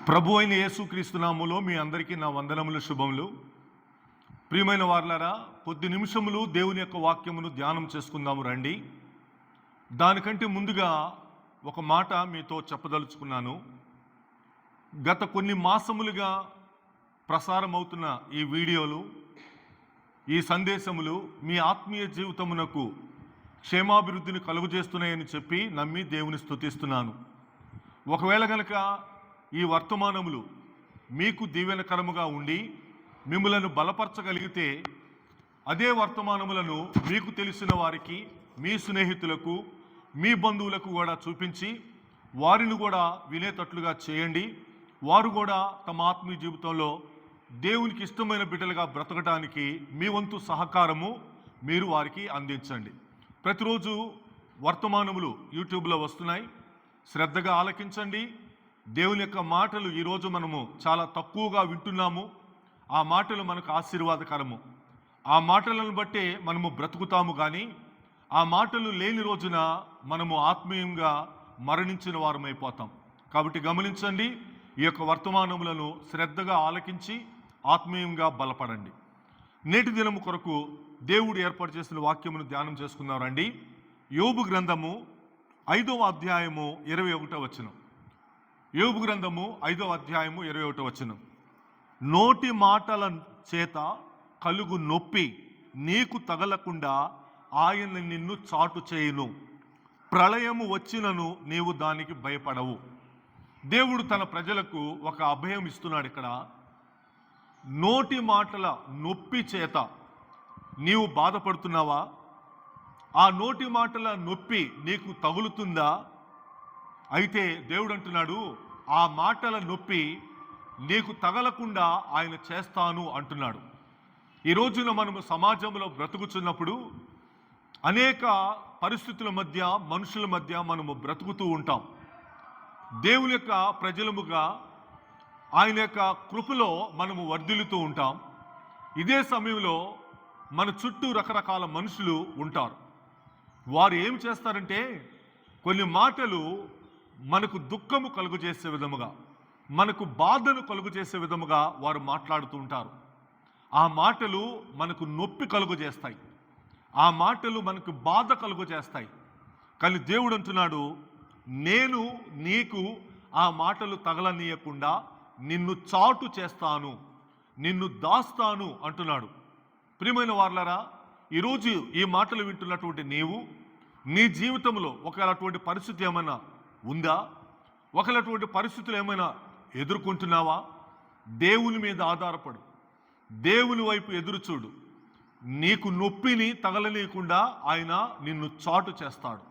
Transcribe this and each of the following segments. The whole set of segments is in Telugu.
ప్రభు అయిన యేసుక్రీస్తు నామములో మీ అందరికీ నా వందనములు, శుభములు. ప్రియమైన వారలారా, కొద్ది నిమిషములు దేవుని యొక్క వాక్యమును ధ్యానం చేసుకుందాము రండి. దానికంటే ముందుగా ఒక మాట మీతో చెప్పదలుచుకున్నాను. గత కొన్ని మాసములుగా ప్రసారమవుతున్న ఈ వీడియోలు, ఈ సందేశములు మీ ఆత్మీయ జీవితమునకు క్షేమాభివృద్ధిని కలుగజేస్తున్నాయని చెప్పి నమ్మి దేవుని స్తుతిస్తున్నాను. ఒకవేళ గనక ఈ వర్తమానములు మీకు దీవెనకరముగా ఉండి మిమ్మలను బలపరచగలిగితే అదే వర్తమానములను మీకు తెలిసిన వారికి, మీ స్నేహితులకు, మీ బంధువులకు కూడా చూపించి వారిని కూడా వినేటట్లుగా చేయండి. వారు కూడా తమ ఆత్మీయ జీవితంలో దేవునికి ఇష్టమైన బిడ్డలుగా బ్రతకడానికి మీ వంతు సహకారము మీరు వారికి అందించండి. ప్రతిరోజు వర్తమానములు యూట్యూబ్లో వస్తున్నాయి, శ్రద్ధగా ఆలకించండి. దేవుని యొక్క మాటలు ఈరోజు మనము చాలా తక్కువగా వింటున్నాము. ఆ మాటలు మనకు ఆశీర్వాదకరము. ఆ మాటలను బట్టే మనము బ్రతుకుతాము. కానీ ఆ మాటలు లేని రోజున మనము ఆత్మీయంగా మరణించిన వారమైపోతాం. కాబట్టి గమనించండి, ఈ యొక్క వర్తమానములను శ్రద్ధగా ఆలకించి ఆత్మీయంగా బలపడండి. నేటి దినము కొరకు దేవుడు ఏర్పాటు చేసిన వాక్యమును ధ్యానం చేసుకుందాం రండి. యోబు గ్రంథము 5వ అధ్యాయము 21వ వచనం. యోబు గ్రంథము 5వ అధ్యాయము 21వ వచనం. నోటి మాటల చేత కలుగు నొప్పి నీకు తగలకుండా ఆయన నిన్ను చాటు చేయును. ప్రళయము వచ్చినను నీవు దానికి భయపడవు. దేవుడు తన ప్రజలకు ఒక అభయం ఇస్తున్నాడు. ఇక్కడ నోటి మాటల నొప్పి చేత నీవు బాధపడుతున్నావా? ఆ నోటి మాటల నొప్పి నీకు తగులుతుందా? అయితే దేవుడు అంటున్నాడు, ఆ మాటల నొప్పి నీకు తగలకుండా ఆయన చేస్తాను అంటున్నాడు. ఈ రోజున మనము సమాజంలో బ్రతుకుతున్నప్పుడు అనేక పరిస్థితుల మధ్య, మనుషుల మధ్య మనము బ్రతుకుతూ ఉంటాం. దేవుని యొక్క ప్రజలముగా ఆయన యొక్క కృపలో మనము వర్ధిల్లుతూ ఉంటాం. ఇదే సమయంలో మన చుట్టూ రకరకాల మనుషులు ఉంటారు. వారు ఏం చేస్తారంటే కొన్ని మాటలు మనకు దుఃఖము కలుగు చేసే విధముగా, మనకు బాధను కలుగు చేసే విధముగా వారు మాట్లాడుతూ ఉంటారు. ఆ మాటలు మనకు నొప్పి కలుగు చేస్తాయి. ఆ మాటలు మనకు బాధ కలుగు చేస్తాయి. కానీ దేవుడు అంటున్నాడు, నేను నీకు ఆ మాటలు తగలనీయకుండా నిన్ను చాటు చేస్తాను, నిన్ను దాస్తాను అంటున్నాడు. ప్రియమైన వారలారా, ఈరోజు ఈ మాటలు వింటున్నటువంటి నీవు నీ జీవితంలో ఒకవేళ అటువంటి పరిస్థితి ఏమైనా ఉందా? ఒకవేళ అటువంటి పరిస్థితులు ఏమైనా ఎదుర్కొంటున్నావా? దేవుని మీద ఆధారపడు, దేవుని వైపు ఎదురు చూడు. నీకు నొప్పిని తగలనీయకుండా ఆయన నిన్ను చాటు చేస్తాడు.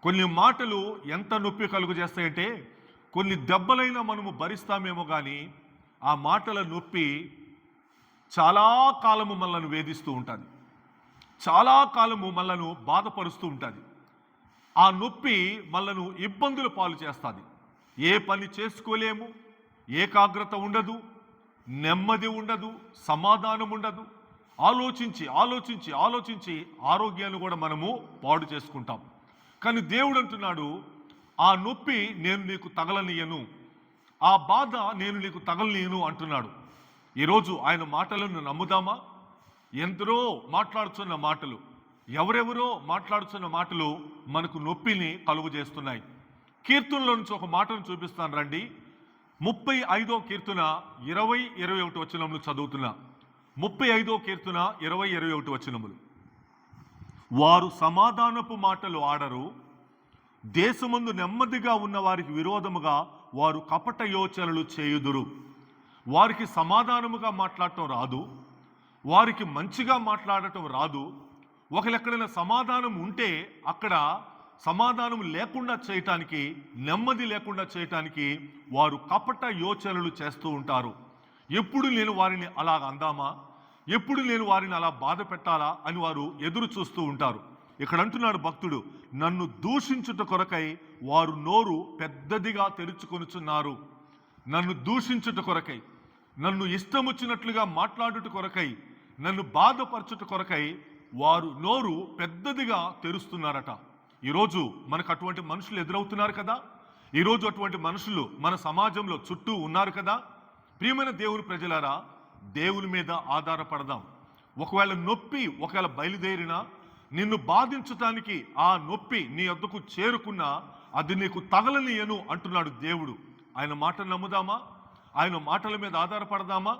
కొన్ని మాటలు ఎంత నొప్పి కలుగు చేస్తాయంటే కొన్ని దెబ్బలైనా మనము భరిస్తామేమో, కానీ ఆ మాటల నొప్పి చాలా కాలము మనల్ని వేధిస్తూ ఉంటుంది, చాలా కాలము మనల్ని బాధపరుస్తూ ఉంటుంది. ఆ నొప్పి మనల్ని ఇబ్బందుల పాలు చేస్తుంది. ఏ పని చేసుకోలేము, ఏకాగ్రత ఉండదు, నెమ్మది ఉండదు, సమాధానం ఉండదు. ఆలోచించి ఆలోచించి ఆలోచించి ఆరోగ్యాన్ని కూడా మనము పాడు చేసుకుంటాం. కానీ దేవుడు అంటున్నాడు, ఆ నొప్పి నేను నీకు తగలనీయను, ఆ బాధ నేను నీకు తగలనీయను అంటున్నాడు. ఈరోజు ఆయన మాటలను నమ్ముదామా? ఎందరో మాట్లాడుతున్న మాటలు, ఎవరెవరో మాట్లాడుతున్న మాటలు మనకు నొప్పిని కలుగు చేస్తున్నాయి. కీర్తనలో నుంచి ఒక మాటను చూపిస్తాను రండి. 35వ కీర్తన 20-21 వచనములు చదువుతున్నా. 35వ కీర్తన 20-21 వచనములు. వారు సమాధానపు మాటలు ఆడరు, దేశమందు నెమ్మదిగా ఉన్న వారికి విరోధముగా వారు కపట యోచనలు చేయుదురు. వారికి సమాధానముగా మాట్లాడటం రాదు, వారికి మంచిగా మాట్లాడటం రాదు. ఒకవేళ ఎక్కడైనా సమాధానం ఉంటే అక్కడ సమాధానం లేకుండా చేయటానికి, నెమ్మది లేకుండా చేయటానికి వారు కపట యోచనలు చేస్తూ ఉంటారు. ఎప్పుడు నేను వారిని అలా అందామా, ఎప్పుడు నేను వారిని అలా బాధ పెట్టాలా అని వారు ఎదురు చూస్తూ ఉంటారు. ఇక్కడ అంటున్నాడు భక్తుడు, నన్ను దూషించుట కొరకై వారు నోరు పెద్దదిగా తెరుచుకొనుచున్నారు. నన్ను దూషించుట కొరకై, నన్ను ఇష్టం వచ్చినట్లుగా మాట్లాడుట కొరకై, నన్ను బాధపరచుట కొరకై వారు నోరు పెద్దదిగా తెరుస్తున్నారట. ఈరోజు మనకు అటువంటి మనుషులు ఎదురవుతున్నారు కదా. ఈరోజు అటువంటి మనుషులు మన సమాజంలో చుట్టూ ఉన్నారు కదా. ప్రియమైన దేవుని ప్రజలారా, దేవుని మీద ఆధారపడదాం. ఒకవేళ నొప్పి బయలుదేరినా, నిన్ను బాధించటానికి ఆ నొప్పి నీ వద్దకు చేరుకున్నా అది నీకు తగలనీయను అంటున్నాడు దేవుడు. ఆయన మాటలు నమ్ముదామా? ఆయన మాటల మీద ఆధారపడదామా?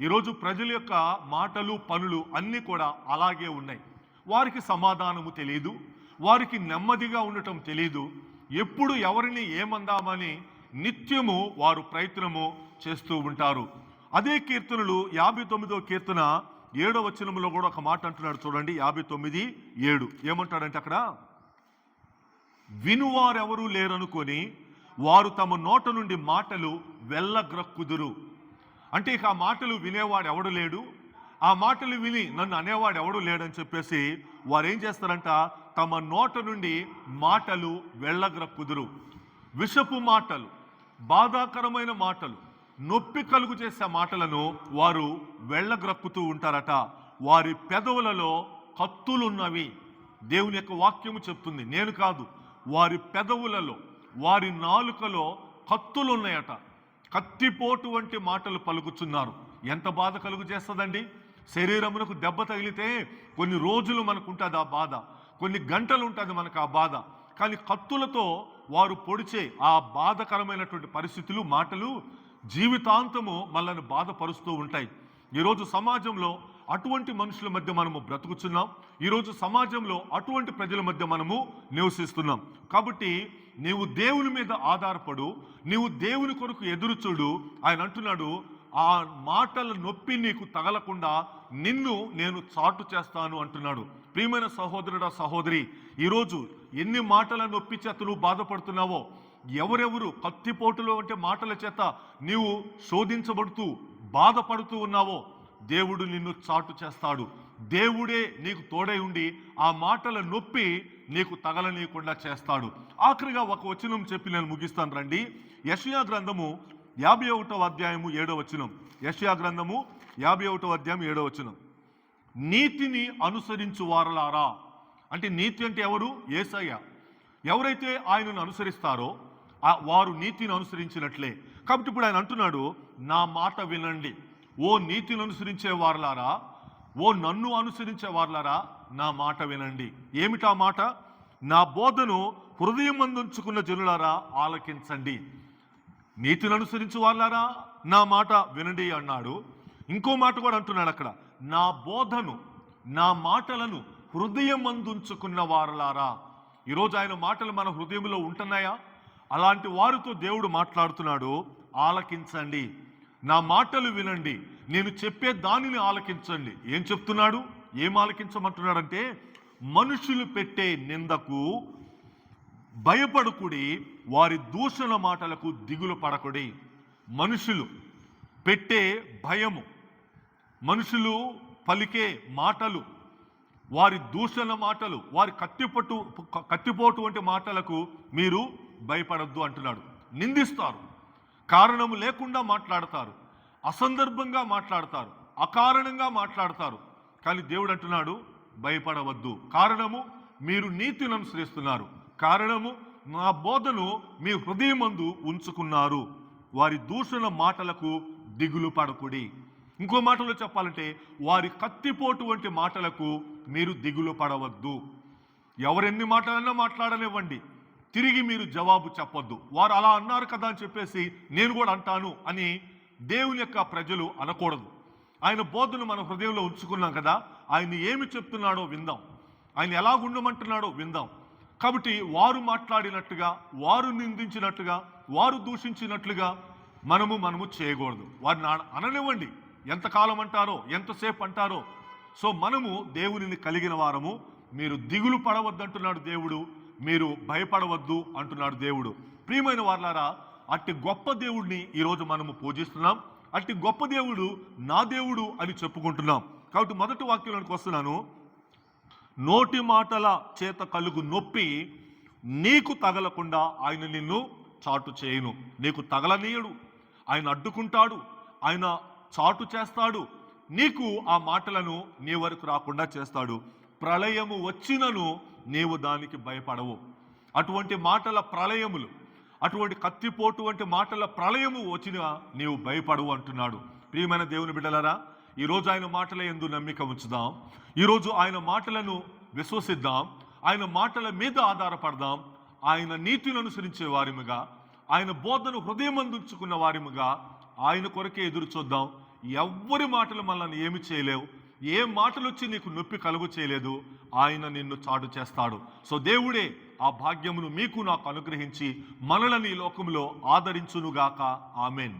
ఈరోజు ప్రజల యొక్క మాటలు పనులు అన్నీ కూడా అలాగే ఉన్నాయి. వారికి సమాధానము తెలియదు, వారికి నెమ్మదిగా ఉండటం తెలియదు. ఎప్పుడు ఎవరిని ఏమందామని నిత్యము వారు ప్రయత్నము చేస్తూ ఉంటారు. అదే కీర్తనలు 59వ కీర్తన 7వ వచనంలో కూడా ఒక మాట అంటున్నాడు చూడండి. 59:7 ఏమంటాడంటే అక్కడ, వినువారెవరూ లేరనుకొని వారు తమ నోట నుండి మాటలు వెళ్ళగ్రక్కుదురు. అంటే ఇక ఆ మాటలు వినేవాడు ఎవడు లేడు, ఆ మాటలు విని నన్ను అనేవాడు ఎవడు లేడని చెప్పేసి వారు ఏం చేస్తారంట, తమ నోట నుండి మాటలు వెళ్ళగ్రక్కుదురు. విషపు మాటలు, బాధాకరమైన మాటలు, నొప్పి కలుగు చేసే మాటలను వారు వెళ్ళగ్రక్కుతూ ఉంటారట. వారి పెదవులలో కత్తులున్నవి. దేవుని యొక్క వాక్యము చెప్తుంది, నేను కాదు. వారి పెదవులలో, వారి నాలుకలో కత్తులున్నాయట. కత్తిపోటు వంటి మాటలు పలుకుతున్నారు. ఎంత బాధ కలుగు చేస్తుందండి. శరీరమునకు దెబ్బ తగిలితే కొన్ని రోజులు మనకు ఉంటుంది ఆ బాధ, కొన్ని గంటలు ఉంటుంది మనకు ఆ బాధ. కానీ కత్తులతో వారు పొడిచే ఆ బాధకరమైనటువంటి పరిస్థితులు, మాటలు జీవితాంతము మనల్ని బాధపరుస్తూ ఉంటాయి. ఈరోజు సమాజంలో అటువంటి మనుషుల మధ్య మనము బ్రతుకుతున్నాం. ఈరోజు సమాజంలో అటువంటి ప్రజల మధ్య మనము నివసిస్తున్నాం. కాబట్టి నీవు దేవుని మీద ఆధారపడు, నీవు దేవుని కొరకు ఎదురు చూడు. ఆయన అంటున్నాడు, ఆ మాటల నొప్పి నీకు తగలకుండా నిన్ను నేను చాటు చేస్తాను అంటున్నాడు. ప్రియమైన సహోదరుడా, సహోదరి, ఈరోజు ఎన్ని మాటల నొప్పి చేత నువ్వు బాధపడుతున్నావో, ఎవరెవరు కత్తిపోటులో అంటే మాటల చేత నీవు శోధించబడుతూ బాధపడుతూ ఉన్నావో, దేవుడు నిన్ను చాటు చేస్తాడు. దేవుడే నీకు తోడై ఉండి ఆ మాటల నొప్పి నీకు తగలనీయకుండా చేస్తాడు. ఆఖరిగా ఒక వచనం చెప్పి నేను ముగిస్తాను రండి. యెషయా గ్రంథము 51వ అధ్యాయము 7వ వచనం. యెషయా గ్రంథము 51వ అధ్యాయం 7వ వచనం. నీతిని అనుసరించు వారలారా, అంటే నీతి అంటే ఎవరు? యేసయ్య. ఎవరైతే ఆయనను అనుసరిస్తారో వారు నీతిని అనుసరించినట్లే. కాబట్టి ఇప్పుడు ఆయన అంటున్నాడు, నా మాట వినండి ఓ నీతిని అనుసరించే వారలారా, ఓ నన్ను అనుసరించే వారలారా, నా మాట వినండి. ఏమిటా మాట? నా బోధను హృదయం మందుంచుకున్న జనులారా ఆలకించండి. నీతిని అనుసరించే వారలారా నా మాట వినండి అన్నాడు. ఇంకో మాట కూడా అంటున్నాడు అక్కడ, నా బోధను, నా మాటలను హృదయం మందుంచుకున్న వారలారా. ఈరోజు ఆయన మాటలు మన హృదయంలో ఉంటున్నాయా? అలాంటి వారితో దేవుడు మాట్లాడుతున్నాడు, ఆలకించండి, నా మాటలు వినండి, నేను చెప్పే దానిని ఆలకించండి. ఏం చెప్తున్నాడు? ఏం ఆలకించమంటున్నాడంటే, మనుషులు పెట్టే నిందకు భయపడకుడి, వారి దూషణ మాటలకు దిగులు పడకుడి. మనుషులు పెట్టే భయము, మనుషులు పలికే మాటలు, వారి దూషణ మాటలు, వారి కత్తిపోటు వంటి మాటలకు మీరు భయపడద్దు అంటున్నాడు. నిందిస్తారు, కారణము లేకుండా మాట్లాడతారు, అసందర్భంగా మాట్లాడతారు, అకారణంగా మాట్లాడతారు. కానీ దేవుడు అంటున్నాడు, భయపడవద్దు. కారణము మీరు నీతిని అనుసరిస్తున్నారు, కారణము నా బోధను మీ హృదయమందు ఉంచుకున్నారు. వారి దూషణ మాటలకు దిగులు పడకుడి. ఇంకో మాటలో చెప్పాలంటే, వారి కత్తిపోటు వంటి మాటలకు మీరు దిగులు పడవద్దు. ఎవరెన్ని మాటలన్నా మాట్లాడనివ్వండి, తిరిగి మీరు జవాబు చెప్పొద్దు. వారు అలా అన్నారు కదా అని చెప్పేసి నేను కూడా అంటాను అని దేవుని యొక్క ప్రజలు అనకూడదు. ఆయన బోధను మన హృదయంలో ఉంచుకున్నాం కదా, ఆయన ఏమి చెప్తున్నాడో విందాం, ఆయన ఎలా ఉండమంటున్నాడో విందాం. కాబట్టి వారు మాట్లాడినట్టుగా, వారు నిందించినట్టుగా, వారు దూషించినట్లుగా మనము చేయకూడదు. వారిని అననివ్వండి, ఎంతకాలం అంటారో, ఎంతసేపు అంటారో. సో మనము దేవునిని కలిగిన వారము. మీరు దిగులు పడవద్దంటున్నాడు దేవుడు, మీరు భయపడవద్దు అంటున్నాడు దేవుడు. ప్రియమైన వారలారా, అట్టి గొప్ప దేవుడిని ఈరోజు మనము పూజిస్తున్నాం. అట్టి గొప్ప దేవుడు నా దేవుడు అని చెప్పుకుంటున్నాం. కాబట్టి మొదటి వాక్యంలోకి వస్తున్నాను. నోటి మాటల చేత కలుగు నొప్పి నీకు తగలకుండా ఆయన నిన్ను చాటు చేయను. నీకు తగలనీయడు, ఆయన అడ్డుకుంటాడు, ఆయన చాటు చేస్తాడు. నీకు ఆ మాటలను నీ వరకు రాకుండా చేస్తాడు. ప్రళయము వచ్చినను నీవు దానికి భయపడవు. అటువంటి మాటల ప్రళయములు, అటువంటి కత్తిపోటు వంటి మాటల ప్రళయము వచ్చినా నీవు భయపడవు అంటున్నాడు. ప్రియమైన దేవుని బిడ్డలారా, ఈరోజు ఆయన మాటల యందు నమ్మిక ఉంచుదాం. ఈరోజు ఆయన మాటలను విశ్వసిద్దాం. ఆయన మాటల మీద ఆధారపడదాం. ఆయన నీతిని అనుసరించే వారిముగా, ఆయన బోధను హృదయమందుంచుకున్న వారిముగా ఆయన కొరకే ఎదురు చూద్దాం. ఎవ్వరి మాటలు మనల్ని ఏమి చేయలేవు. ఏ మాటలు వచ్చి నీకు నొప్పి కలుగు చేయలేదు. ఆయన నిన్ను చాటు చేస్తాడు. సో దేవుడే ఆ భాగ్యమును మీకు నాకు అనుగ్రహించి మనలని ఈ లోకంలో ఆదరించునుగాక. ఆమెన్.